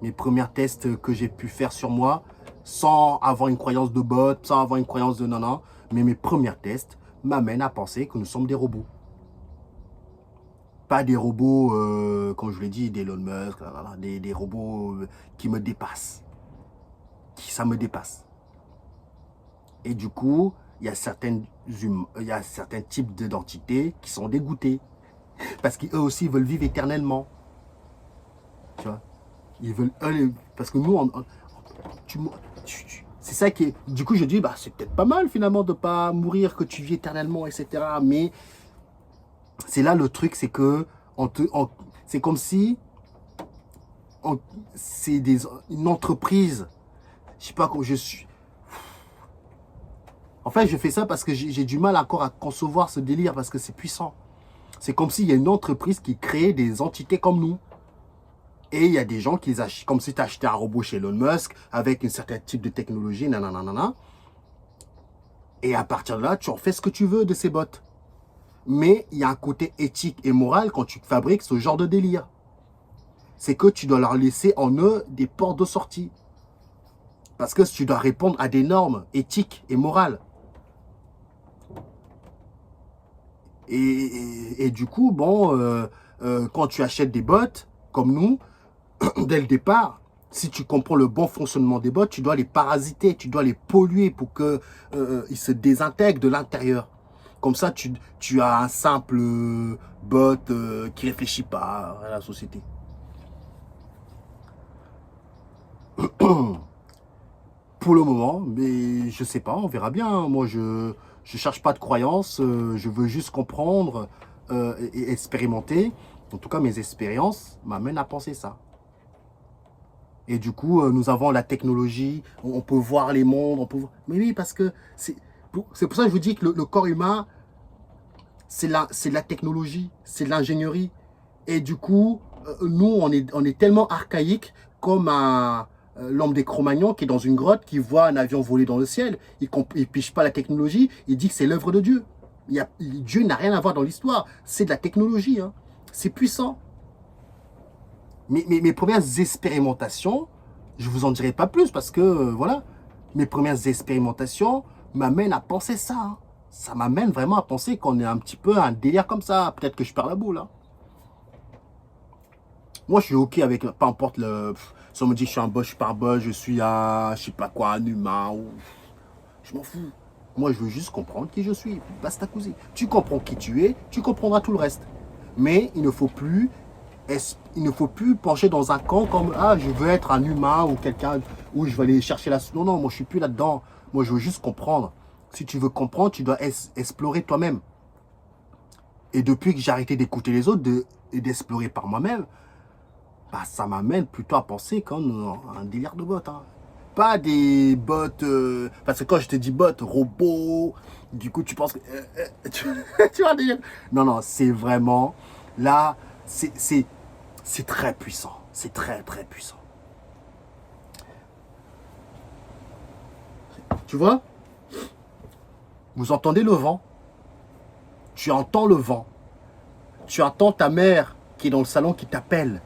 [SPEAKER 1] Mes premiers tests que j'ai pu faire sur moi, sans avoir une croyance de bot, sans avoir une croyance de non. Mais mes premiers tests m'amènent à penser que nous sommes des robots. Pas des robots, comme je vous l'ai dit, d'Elon Musk, des robots qui me dépassent. Ça me dépasse. Et du coup, il y a certains types d'identités qui sont dégoûtés. Parce qu'eux aussi veulent vivre éternellement. Tu vois? Ils veulent... parce que nous, c'est ça qui est... Du coup, je dis, bah, c'est peut-être pas mal finalement de ne pas mourir, que tu vis éternellement, etc. Mais c'est là le truc, c'est que c'est comme si c'est une entreprise. Je sais pas comment je suis... En fait, je fais ça parce que j'ai du mal encore à concevoir ce délire, parce que c'est puissant. C'est comme s'il y a une entreprise qui crée des entités comme nous. Et il y a des gens qui les achètent, comme si tu achetais un robot chez Elon Musk avec un certain type de technologie, nanana. Et à partir de là, tu en fais ce que tu veux de ces bots. Mais il y a un côté éthique et moral quand tu fabriques ce genre de délire. C'est que tu dois leur laisser en eux des portes de sortie. Parce que tu dois répondre à des normes éthiques et morales. Et du coup, bon, quand tu achètes des bots, comme nous, dès le départ, si tu comprends le bon fonctionnement des bots, tu dois les parasiter, tu dois les polluer pour qu'ils se désintègrent de l'intérieur. Comme ça, tu as un simple bot qui ne réfléchit pas à la société. Pour le moment, mais je sais pas, on verra bien. Moi, je cherche pas de croyances, je veux juste comprendre et expérimenter. En tout cas, mes expériences m'amènent à penser ça. Et du coup, nous avons la technologie, on peut voir les mondes, on peut voir... Mais oui, parce que c'est pour ça que je vous dis que le corps humain, c'est de la technologie, c'est de l'ingénierie. Et du coup, nous, on est tellement archaïque comme l'homme des Cro-Magnons qui est dans une grotte, qui voit un avion voler dans le ciel. Il ne piche pas la technologie, il dit que c'est l'œuvre de Dieu. Dieu n'a rien à voir dans l'histoire, c'est de la technologie. Hein. C'est puissant. Mes premières expérimentations, je ne vous en dirai pas plus parce que, voilà, mes premières expérimentations m'amènent à penser ça. Hein. Ça m'amène vraiment à penser qu'on est un petit peu un délire comme ça. Peut-être que je perds la boule. Hein. Moi, je suis OK avec, peu importe le... Si on me dit que je suis un boss, je suis pas un boss, je suis un, je sais pas quoi, un humain, ou... Je m'en fous. Moi, je veux juste comprendre qui je suis. Basta così. Tu comprends qui tu es, tu comprendras tout le reste. Mais il ne faut plus pencher dans un camp comme « Ah, je veux être un humain ou quelqu'un où je vais aller chercher la... » Non, non, moi, je suis plus là-dedans. Moi, je veux juste comprendre. Si tu veux comprendre, tu dois explorer toi-même. Et depuis que j'ai arrêté d'écouter les autres et d'explorer par moi-même, bah, ça m'amène plutôt à penser comme un délire de bot. Hein. Pas des bots... parce que quand je te dis bot, robot, du coup, tu penses que... tu vois, non, non, c'est vraiment... Là, c'est très puissant. C'est très, très puissant. Tu vois? Vous entendez le vent? Tu entends le vent. Tu entends ta mère qui est dans le salon qui t'appelle.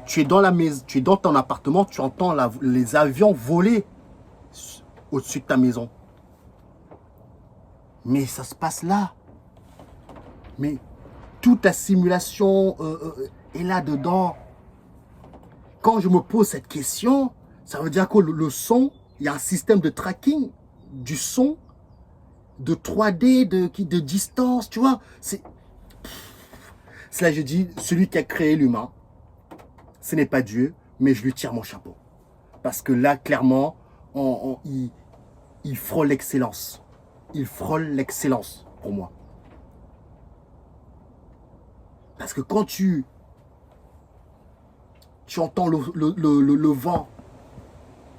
[SPEAKER 1] Tu es dans la maison, tu es dans ton appartement, tu entends les avions voler au-dessus de ta maison. Mais ça se passe là. Mais toute ta simulation est là-dedans. Quand je me pose cette question, ça veut dire que le son, il y a un système de tracking du son, de 3D, de distance, tu vois. C'est là je dis, celui qui a créé l'humain, ce n'est pas Dieu, mais je lui tire mon chapeau. Parce que là, clairement, il frôle l'excellence. Il frôle l'excellence pour moi. Parce que quand tu entends le vent,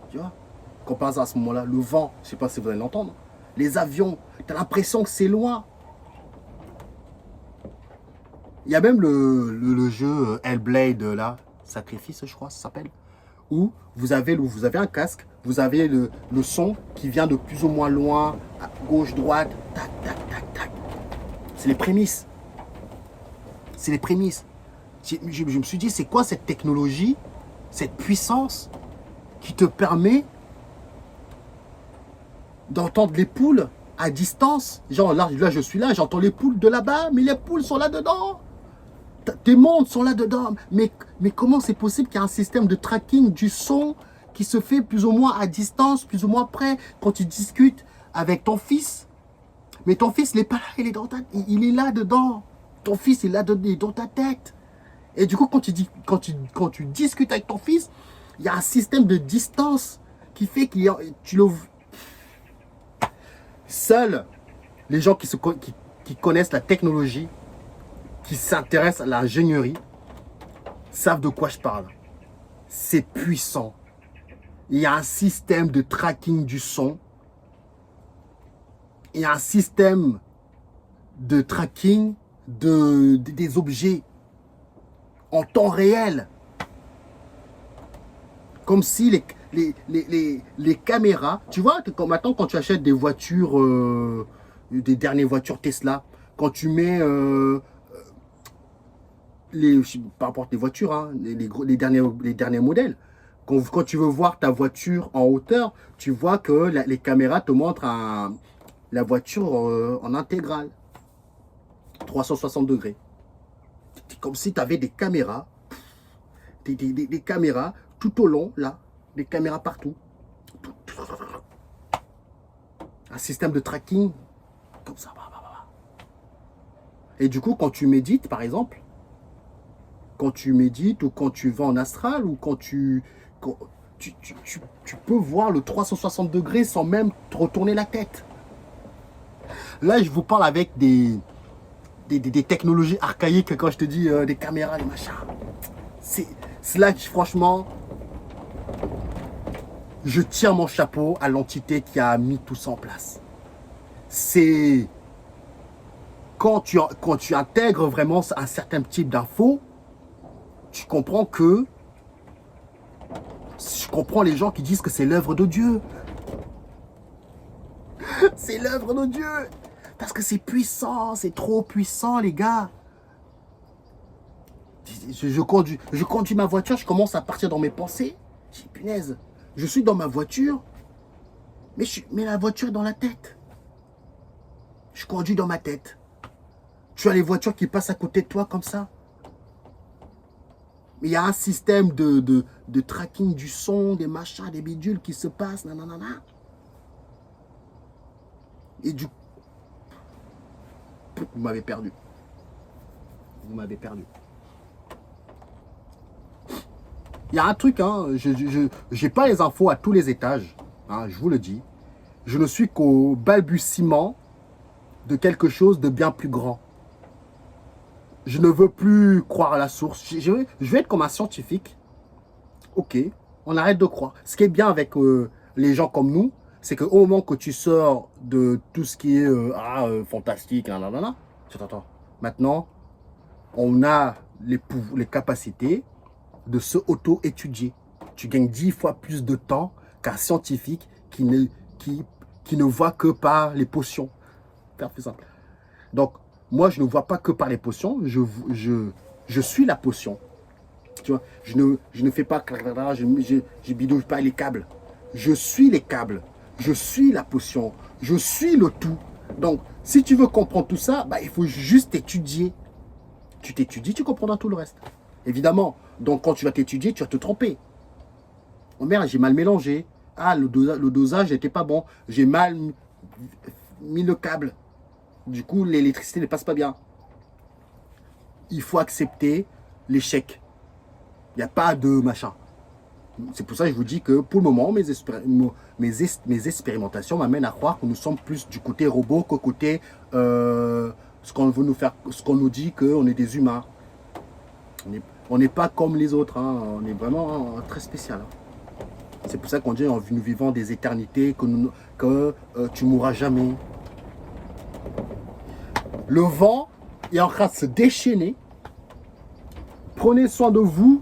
[SPEAKER 1] tu vois, quand par exemple à ce moment-là, le vent, je ne sais pas si vous allez l'entendre, les avions, tu as l'impression que c'est loin. Il y a même le jeu Hellblade, là, Sacrifice, je crois, ça s'appelle, où vous avez un casque, vous avez le son qui vient de plus ou moins loin, à gauche, droite, tac, tac, tac, tac. C'est les prémices. C'est les prémices. Je me suis dit, c'est quoi cette technologie, cette puissance qui te permet d'entendre les poules à distance? Genre là je suis là, j'entends les poules de là-bas, mais les poules sont là-dedans. Tes mondes sont là-dedans. Mais comment c'est possible qu'il y ait un système de tracking du son qui se fait plus ou moins à distance, plus ou moins près, quand tu discutes avec ton fils? Mais ton fils, il n'est pas là, il est là-dedans. Ton fils, il est dans ta tête. Et du coup, quand tu discutes avec ton fils, il y a un système de distance qui fait que tu le... Seuls les gens qui connaissent la technologie, qui s'intéressent à l'ingénierie, savent de quoi je parle. C'est puissant. Il y a un système de tracking du son. Il y a un système de tracking des objets en temps réel. Comme si les caméras, tu vois, comme maintenant quand tu achètes des voitures, des dernières voitures Tesla, quand tu mets peu importe les voitures, hein, les derniers modèles, quand tu veux voir ta voiture en hauteur, tu vois que les caméras te montrent la voiture en intégrale, 360 degrés. C'est comme si tu avais des caméras, des caméras tout au long, là, des caméras partout. Un système de tracking, comme ça. Et du coup, quand tu médites, par exemple, quand tu médites ou quand tu vas en astral ou quand tu peux voir le 360 degrés sans même te retourner la tête. Là, je vous parle avec des des technologies archaïques, quand je te dis des caméras, des machins. C'est là que franchement, je tire mon chapeau à l'entité qui a mis tout ça en place. C'est quand tu intègres vraiment un certain type d'infos, tu comprends que je comprends les gens qui disent que c'est l'œuvre de Dieu. C'est l'œuvre de Dieu. Parce que c'est puissant, c'est trop puissant, les gars. Je conduis ma voiture, je commence à partir dans mes pensées. Je dis, punaise, je suis dans ma voiture, mais la voiture est dans la tête. Je conduis dans ma tête. Tu as les voitures qui passent à côté de toi comme ça. Mais il y a un système de tracking du son, des machins, des bidules qui se passent, nanana. Et du coup, vous m'avez perdu. Vous m'avez perdu. Il y a un truc, hein, je n'ai pas les infos à tous les étages, hein, je vous le dis. Je ne suis qu'au balbutiement de quelque chose de bien plus grand. Je ne veux plus croire à la source. Je vais être comme un scientifique. Ok, on arrête de croire. Ce qui est bien avec les gens comme nous, c'est qu'au moment que tu sors de tout ce qui est fantastique, nanana, attends, maintenant, on a les capacités de se auto-étudier. Tu gagnes 10 fois plus de temps qu'un scientifique qui ne voit que par les potions. Faire plus simple. Donc, moi, je ne vois pas que par les potions, je suis la potion. Tu vois, je ne fais pas, je bidouille pas les câbles. Je suis les câbles. Je suis la potion. Je suis le tout. Donc, si tu veux comprendre tout ça, bah, il faut juste étudier. Tu t'étudies, tu comprendras tout le reste. Évidemment. Donc, quand tu vas t'étudier, tu vas te tromper. Oh merde, j'ai mal mélangé. Ah, le dosage n'était pas bon. J'ai mal mis le câble. Du coup, l'électricité ne passe pas bien. Il faut accepter l'échec. Il n'y a pas de machin. C'est pour ça que je vous dis que pour le moment, mes expérimentations m'amènent à croire que nous sommes plus du côté robot qu'au côté ce qu'on veut nous faire, ce qu'on nous dit qu'on est des humains. On n'est pas comme les autres. Hein. On est vraiment très spécial. Hein. C'est pour ça qu'on dit nous vivons des éternités, que tu mourras jamais. Le vent est en train de se déchaîner. Prenez soin de vous.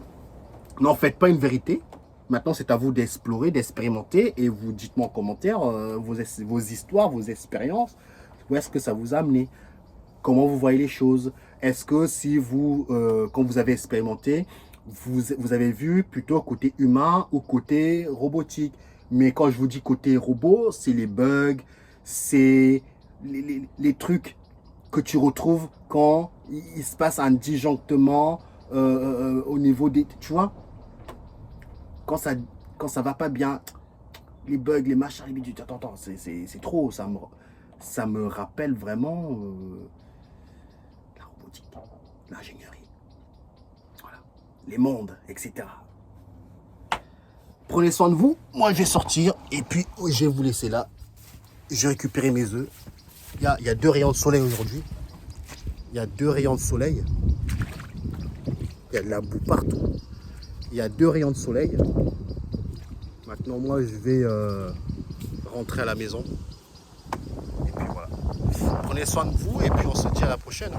[SPEAKER 1] N'en faites pas une vérité. Maintenant, c'est à vous d'explorer, d'expérimenter. Et vous dites-moi en commentaire vos histoires, vos expériences. Où est-ce que ça vous a amené? Comment vous voyez les choses? Est-ce que si vous, quand vous avez expérimenté, vous avez vu plutôt côté humain ou côté robotique? Mais quand je vous dis côté robot, c'est les bugs, c'est les trucs que tu retrouves quand il se passe un disjonctement au niveau des... Tu vois, quand ça va pas bien, les bugs, les machins, les bidules, attends, c'est trop, ça me rappelle vraiment la robotique, l'ingénierie, voilà, les mondes, etc. Prenez soin de vous, moi je vais sortir et puis je vais vous laisser là. Je vais récupérer mes œufs. Il y a 2 rayons de soleil aujourd'hui. Il y a 2 rayons de soleil. Il y a de la boue partout. Il y a 2 rayons de soleil. Maintenant, moi, je vais rentrer à la maison. Et puis voilà. Prenez soin de vous et puis on se dit à la prochaine.